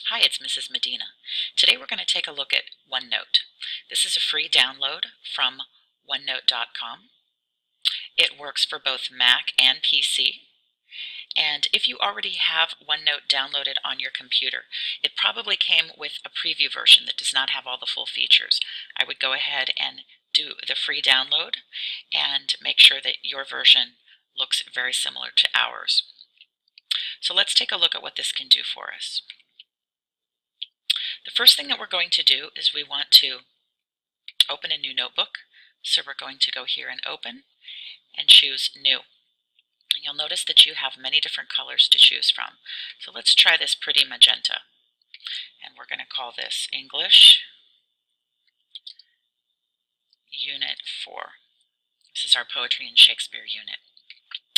Hi, it's Mrs. Medina. Today we're going to take a look at OneNote. This is a free download from OneNote.com. It works for both Mac and PC. And if you already have OneNote downloaded on your computer, it probably came with a preview version that does not have all the full features. I would go ahead and do the free download and make sure that your version looks very similar to ours. So let's take a look at what this can do for us. The first thing that we're going to do is we want to open a new notebook. So we're going to go here and open and choose new. And you'll notice that you have many different colors to choose from. So let's try this pretty magenta. And we're going to call this English Unit 4. This is our Poetry and Shakespeare unit.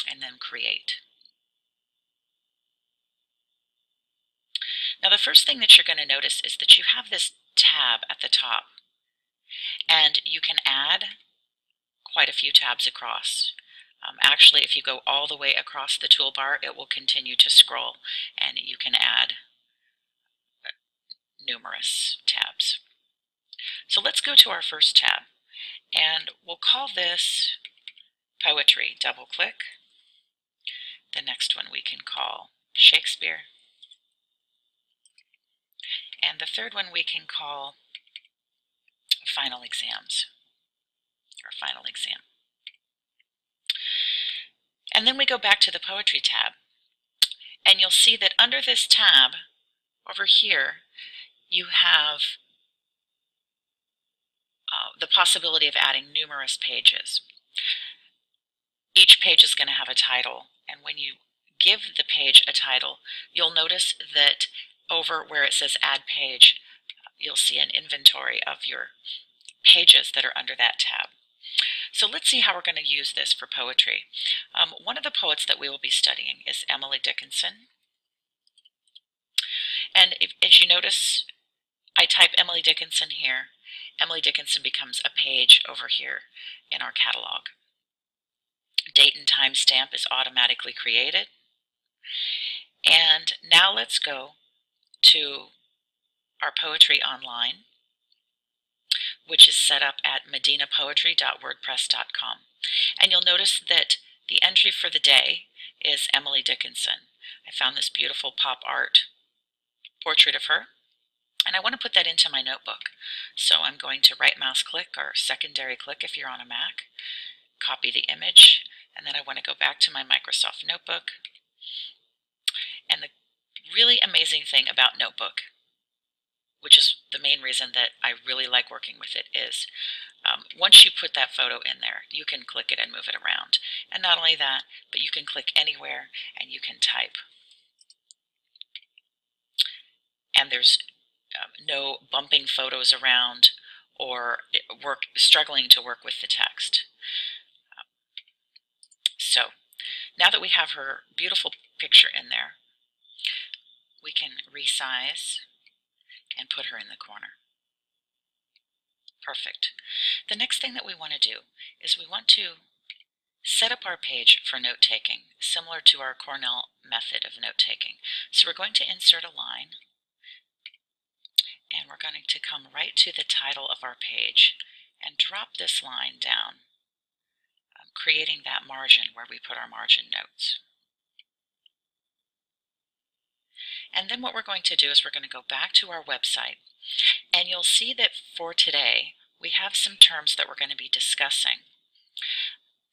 And then create. Now the first thing that you're going to notice is that you have this tab at the top. And you can add quite a few tabs across. Actually, if you go all the way across the toolbar, it will continue to scroll, and you can add numerous tabs. So let's go to our first tab, and we'll call this Poetry. Double-click. The next one we can call Shakespeare. And the third one we can call Final Exams, or Final Exam. And then we go back to the Poetry tab, and you'll see that under this tab, over here, you have the possibility of adding numerous pages. Each page is going to have a title, and when you give the page a title, you'll notice that over where it says Add Page, you'll see an inventory of your pages that are under that tab. So let's see how we're going to use this for poetry. One of the poets that we will be studying is Emily Dickinson. And as you notice, I type Emily Dickinson here. Emily Dickinson becomes a page over here in our catalog. Date and time stamp is automatically created. And now let's go to our Poetry Online, which is set up at medinapoetry.wordpress.com. And you'll notice that the entry for the day is Emily Dickinson. I found this beautiful pop art portrait of her, and I want to put that into my notebook. So I'm going to right mouse click, or secondary click if you're on a Mac, copy the image, and then I want to go back to my Microsoft Notebook. And the really amazing thing about Notebook, which is the main reason that I really like working with it, is once you put that photo in there, you can click it and move it around. And not only that, but you can click anywhere and you can type. And there's no bumping photos around or struggling to work with the text. So now that we have her beautiful picture in there, we can resize and put her in the corner. Perfect. The next thing that we want to do is we want to set up our page for note-taking, similar to our Cornell method of note-taking. So we're going to insert a line, and we're going to come right to the title of our page and drop this line down, creating that margin where we put our margin notes. And then what we're going to do is we're going to go back to our website, and you'll see that for today we have some terms that we're going to be discussing.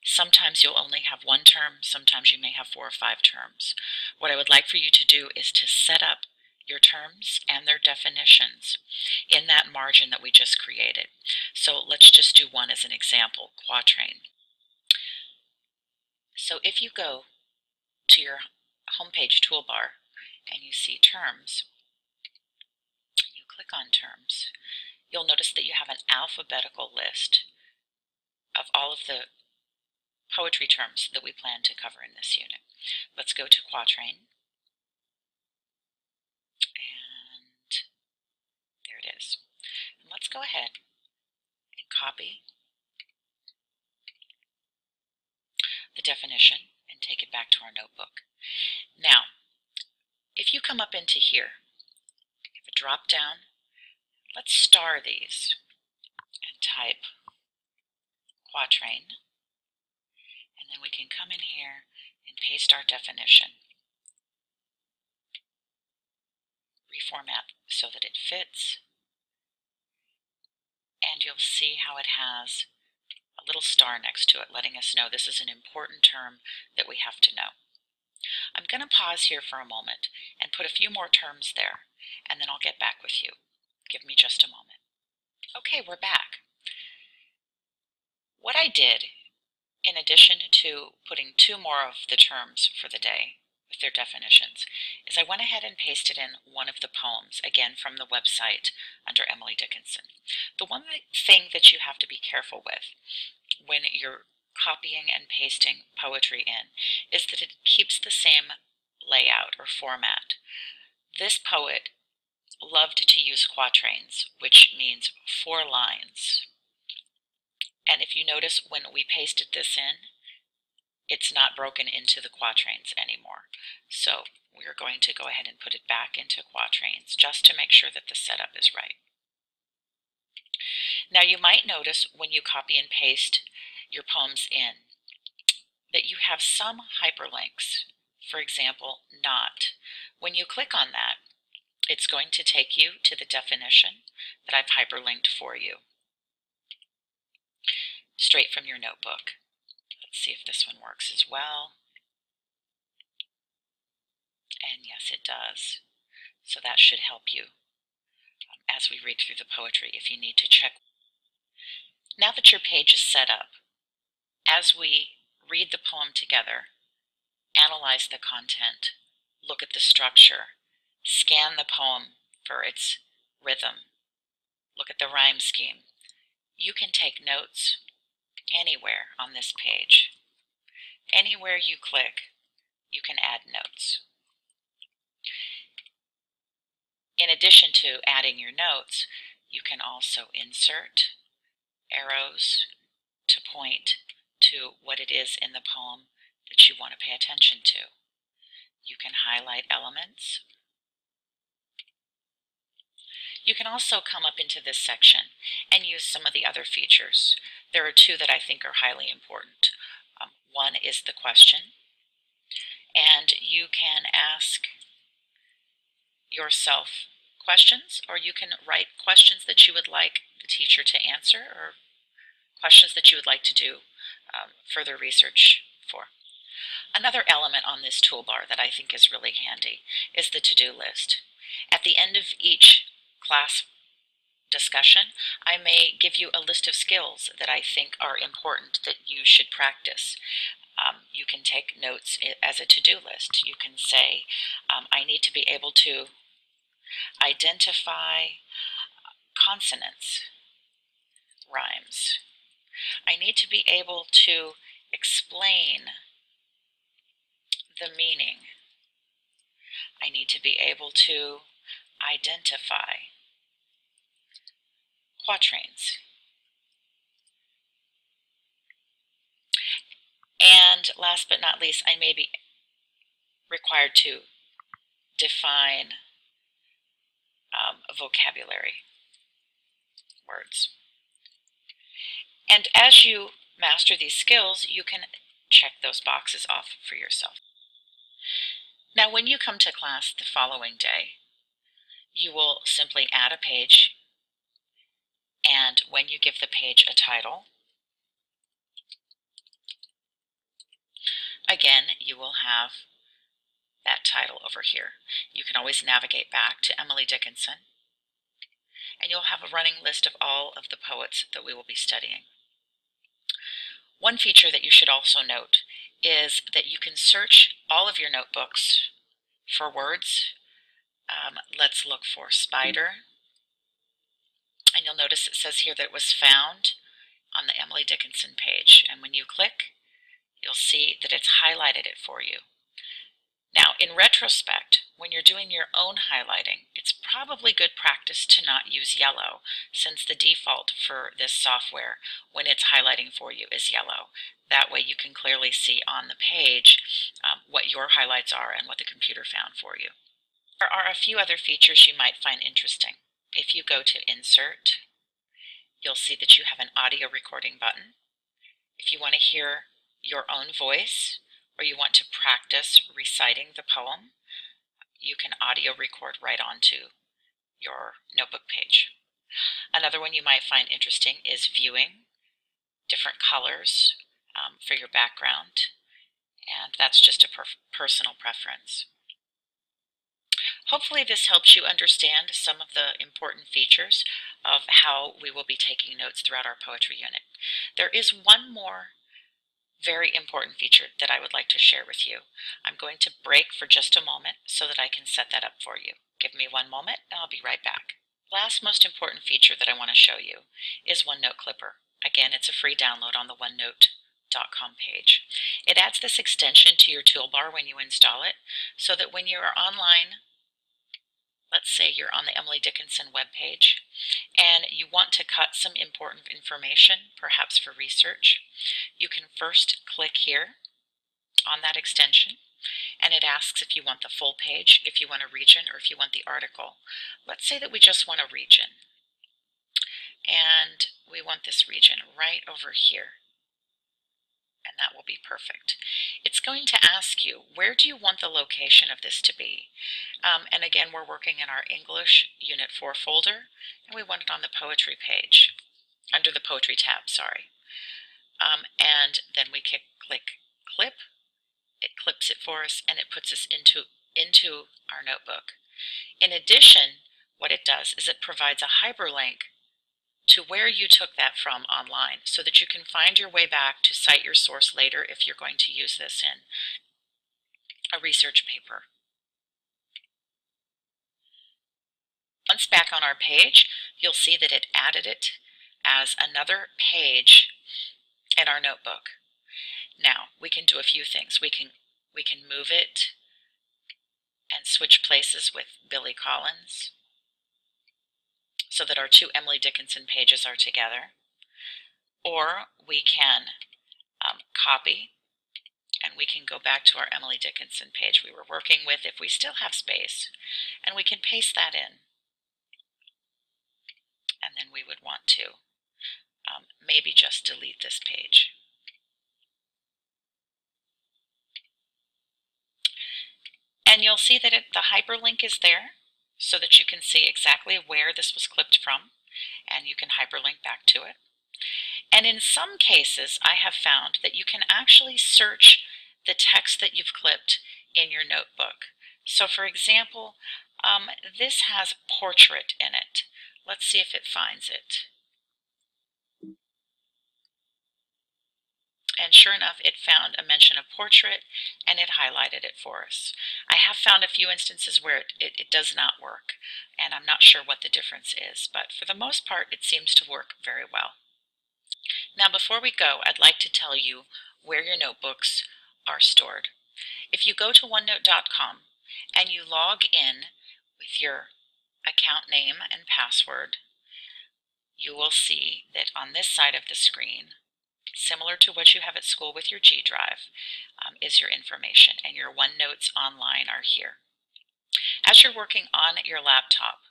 Sometimes you'll only have one term, sometimes you may have 4 or 5 terms. What I would like for you to do is to set up your terms and their definitions in that margin that we just created. So let's just do one as an example, quatrain. So if you go to your homepage toolbar and you see terms, you click on terms, you'll notice that you have an alphabetical list of all of the poetry terms that we plan to cover in this unit. Let's go to quatrain. And there it is. And let's go ahead and copy the definition and take it back to our notebook. Now, if you come up into here drop down. Let's star these and type quatrain. And then we can come in here and paste our definition. Reformat so that it fits. And you'll see how it has a little star next to it, letting us know this is an important term that we have to know. I'm going to pause here for a moment and put a few more terms there, and then I'll get back with you. Give me just a moment. Okay, we're back. What I did, in addition to putting 2 more of the terms for the day with their definitions, is I went ahead and pasted in one of the poems, again from the website under Emily Dickinson. The one thing that you have to be careful with when you're copying and pasting poetry in is that it keeps the same layout or format. This poet loved to use quatrains, which means 4 lines. And if you notice, when we pasted this in, it's not broken into the quatrains anymore. So we're going to go ahead and put it back into quatrains just to make sure that the setup is right. Now you might notice when you copy and paste your poems in that you have some hyperlinks. For example, not. When you click on that, it's going to take you to the definition that I've hyperlinked for you, straight from your notebook. Let's see if this one works as well. And yes, it does. So that should help you as we read through the poetry if you need to check. Now that your page is set up, as we read the poem together, analyze the content, look at the structure, scan the poem for its rhythm, look at the rhyme scheme, you can take notes anywhere on this page. Anywhere you click, you can add notes. In addition to adding your notes, you can also insert arrows to point to what it is in the poem that you want to pay attention to. You can highlight elements. You can also come up into this section and use some of the other features. There are 2 that I think are highly important. One is the question, and you can ask yourself questions, or you can write questions that you would like the teacher to answer, or questions that you would like to do further research for. Another element on this toolbar that I think is really handy is the to-do list. At the end of each class discussion, I may give you a list of skills that I think are important that you should practice. You can take notes as a to-do list. You can say, I need to be able to identify consonants, rhymes. I need to be able to explain the meaning. I need to be able to identify quatrains. And last but not least, I may be required to define vocabulary words. And as you master these skills, you can check those boxes off for yourself. Now, when you come to class the following day, you will simply add a page, and when you give the page a title, again, you will have that title over here. You can always navigate back to Emily Dickinson, and you'll have a running list of all of the poets that we will be studying. One feature that you should also note is that you can search all of your notebooks for words. Let's look for spider, and you'll notice it says here that it was found on the Emily Dickinson page, and when you click, you'll see that it's highlighted it for you. Now, in retrospect, when you're doing your own highlighting, it's probably good practice to not use yellow, since the default for this software, when it's highlighting for you, is yellow. That way you can clearly see on the page what your highlights are and what the computer found for you. There are a few other features you might find interesting. If you go to Insert, you'll see that you have an audio recording button. If you want to hear your own voice or you want to practice reciting the poem, you can audio record right onto your notebook page. Another one you might find interesting is viewing different colors for your background, and that's just a personal preference. Hopefully this helps you understand some of the important features of how we will be taking notes throughout our poetry unit. There is one more very important feature that I would like to share with you. I'm going to break for just a moment so that I can set that up for you. Give me one moment and I'll be right back. Last most important feature that I want to show you is OneNote Clipper. Again, it's a free download on the OneNote.com page. It adds this extension to your toolbar when you install it so that when you are online, let's say you're on the Emily Dickinson webpage and you want to cut some important information, perhaps for research, you can first click here on that extension and it asks if you want the full page, if you want a region, or if you want the article. Let's say that we just want a region and we want this region right over here. And that will be perfect. It's going to ask you, where do you want the location of this to be? And again, we're working in our English Unit 4 folder, and we want it on the poetry page, under the poetry tab, sorry. And then we click clip, it clips it for us, and it puts us into our notebook. In addition, what it does is it provides a hyperlink to where you took that from online so that you can find your way back to cite your source later if you're going to use this in a research paper. Once back on our page, you'll see that it added it as another page in our notebook. Now, we can do a few things. We can move it and switch places with Billy Collins so that our two Emily Dickinson pages are together. Or we can copy and we can go back to our Emily Dickinson page we were working with if we still have space, and we can paste that in. And then we would want to maybe just delete this page. And you'll see that the hyperlink is there so that you can see exactly where this was clipped from, and you can hyperlink back to it. And in some cases, I have found that you can actually search the text that you've clipped in your notebook. So for example, this has portrait in it. Let's see if it finds it. And sure enough, it found a mention of portrait and it highlighted it for us. I have found a few instances where it does not work, and I'm not sure what the difference is, but for the most part, it seems to work very well. Now, before we go, I'd like to tell you where your notebooks are stored. If you go to OneNote.com and you log in with your account name and password, you will see that on this side of the screen, similar to what you have at school with your G Drive, is your information, and your OneNotes online are here. As you're working on your laptop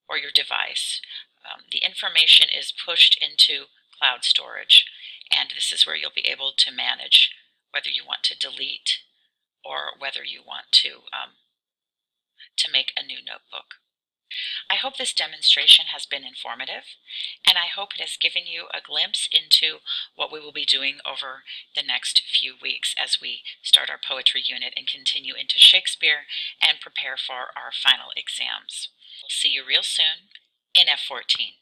or your device, the information is pushed into cloud storage, and this is where you'll be able to manage whether you want to delete or whether you want to make a new notebook. I hope this demonstration has been informative, and I hope it has given you a glimpse into what we will be doing over the next few weeks as we start our poetry unit and continue into Shakespeare and prepare for our final exams. We'll see you real soon in F14.